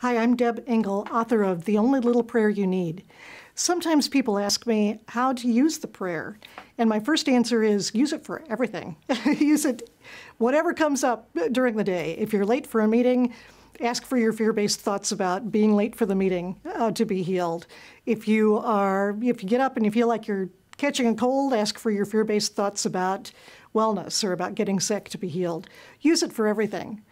Hi, I'm Deb Engel, author of The Only Little Prayer You Need. Sometimes people ask me how to use the prayer, and my first answer is use it for everything. Use it whatever comes up during the day. If you're late for a meeting, ask for your fear-based thoughts about being late for the meeting to be healed. If you get up and you feel like you're catching a cold, ask for your fear-based thoughts about wellness or about getting sick to be healed. Use it for everything.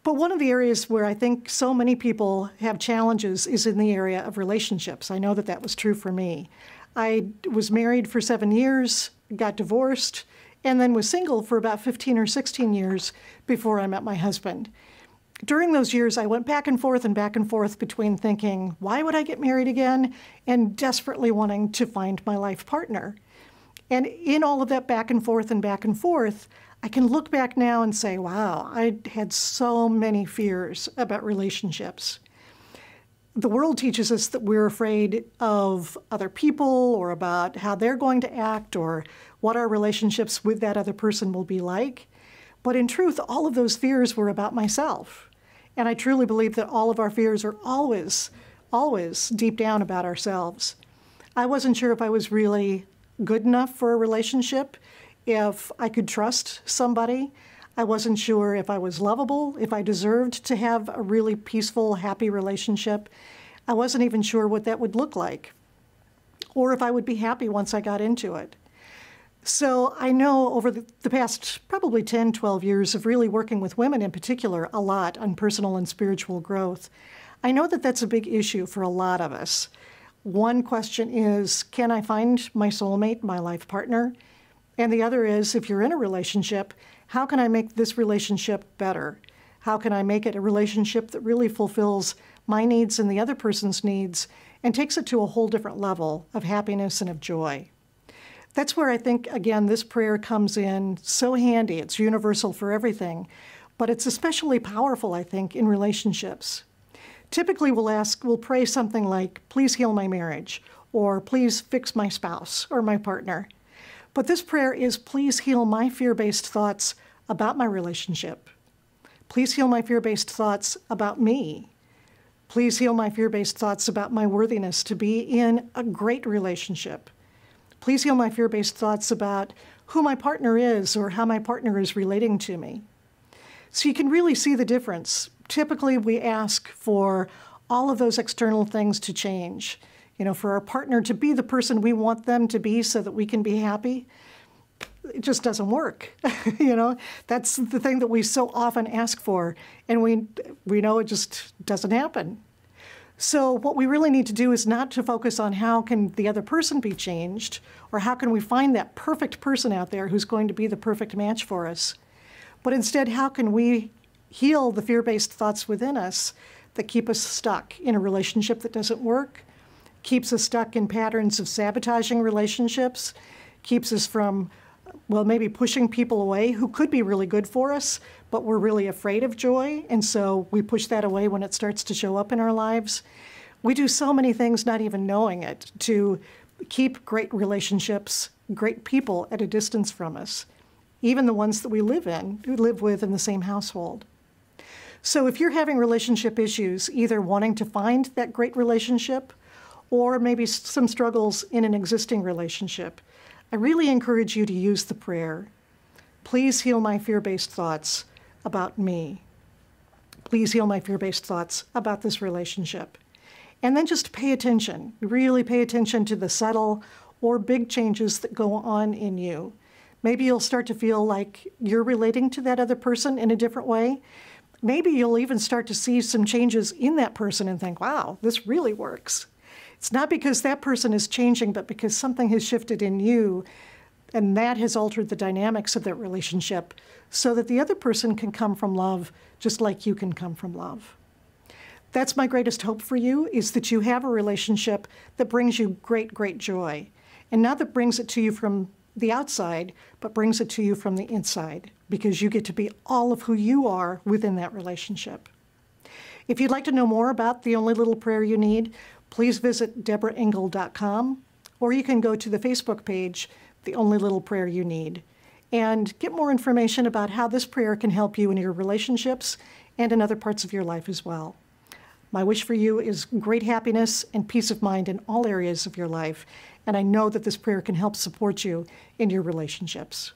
But one of the areas where I think so many people have challenges is in the area of relationships. I know that that was true for me. I was married for 7 years, got divorced, and then was single for about 15 or 16 years before I met my husband. During those years, I went back and forth between thinking, why would I get married again? And desperately wanting to find my life partner. And in all of that back and forth, I can look back now and say, wow, I had so many fears about relationships. The world teaches us that we're afraid of other people or about how they're going to act or what our relationships with that other person will be like. But in truth, all of those fears were about myself. And I truly believe that all of our fears are always deep down about ourselves. I wasn't sure if I was really good enough for a relationship, if I could trust somebody. I wasn't sure if I was lovable, if I deserved to have a really peaceful, happy relationship. I wasn't even sure what that would look like, or if I would be happy once I got into it. So I know over the past probably 10, 12 years of really working with women in particular a lot on personal and spiritual growth, I know that that's a big issue for a lot of us. One question is, can I find my soulmate, my life partner? And the other is, if you're in a relationship, how can I make this relationship better? How can I make it a relationship that really fulfills my needs and the other person's needs and takes it to a whole different level of happiness and of joy? That's where I think, again, this prayer comes in so handy. It's universal for everything, but it's especially powerful, I think, in relationships. Typically, we'll pray something like, please heal my marriage, or please fix my spouse or my partner. But this prayer is, please heal my fear-based thoughts about my relationship. Please heal my fear-based thoughts about me. Please heal my fear-based thoughts about my worthiness to be in a great relationship. Please heal my fear-based thoughts about who my partner is or how my partner is relating to me. So you can really see the difference. Typically, we ask for all of those external things to change. For our partner to be the person we want them to be so that we can be happy. It just doesn't work. That's the thing that we so often ask for, and we know it just doesn't happen. So what we really need to do is not to focus on how can the other person be changed, or how can we find that perfect person out there who's going to be the perfect match for us, but instead, how can we heal the fear-based thoughts within us that keep us stuck in a relationship that doesn't work, keeps us stuck in patterns of sabotaging relationships, keeps us from, maybe pushing people away who could be really good for us, but we're really afraid of joy, and so we push that away when it starts to show up in our lives. We do so many things not even knowing it to keep great relationships, great people at a distance from us, even the ones that we live with in the same household. So if you're having relationship issues, either wanting to find that great relationship, or maybe some struggles in an existing relationship, I really encourage you to use the prayer. Please heal my fear-based thoughts about me. Please heal my fear-based thoughts about this relationship. And then just pay attention, really pay attention to the subtle or big changes that go on in you. Maybe you'll start to feel like you're relating to that other person in a different way. Maybe you'll even start to see some changes in that person and think, wow, this really works. It's not because that person is changing, but because something has shifted in you, and that has altered the dynamics of that relationship so that the other person can come from love just like you can come from love. That's my greatest hope for you, is that you have a relationship that brings you great, great joy. And not that brings it to you from the outside, but brings it to you from the inside, because you get to be all of who you are within that relationship. If you'd like to know more about The Only Little Prayer You Need, please visit deborahengel.com, or you can go to the Facebook page, The Only Little Prayer You Need, and get more information about how this prayer can help you in your relationships and in other parts of your life as well. My wish for you is great happiness and peace of mind in all areas of your life, and I know that this prayer can help support you in your relationships.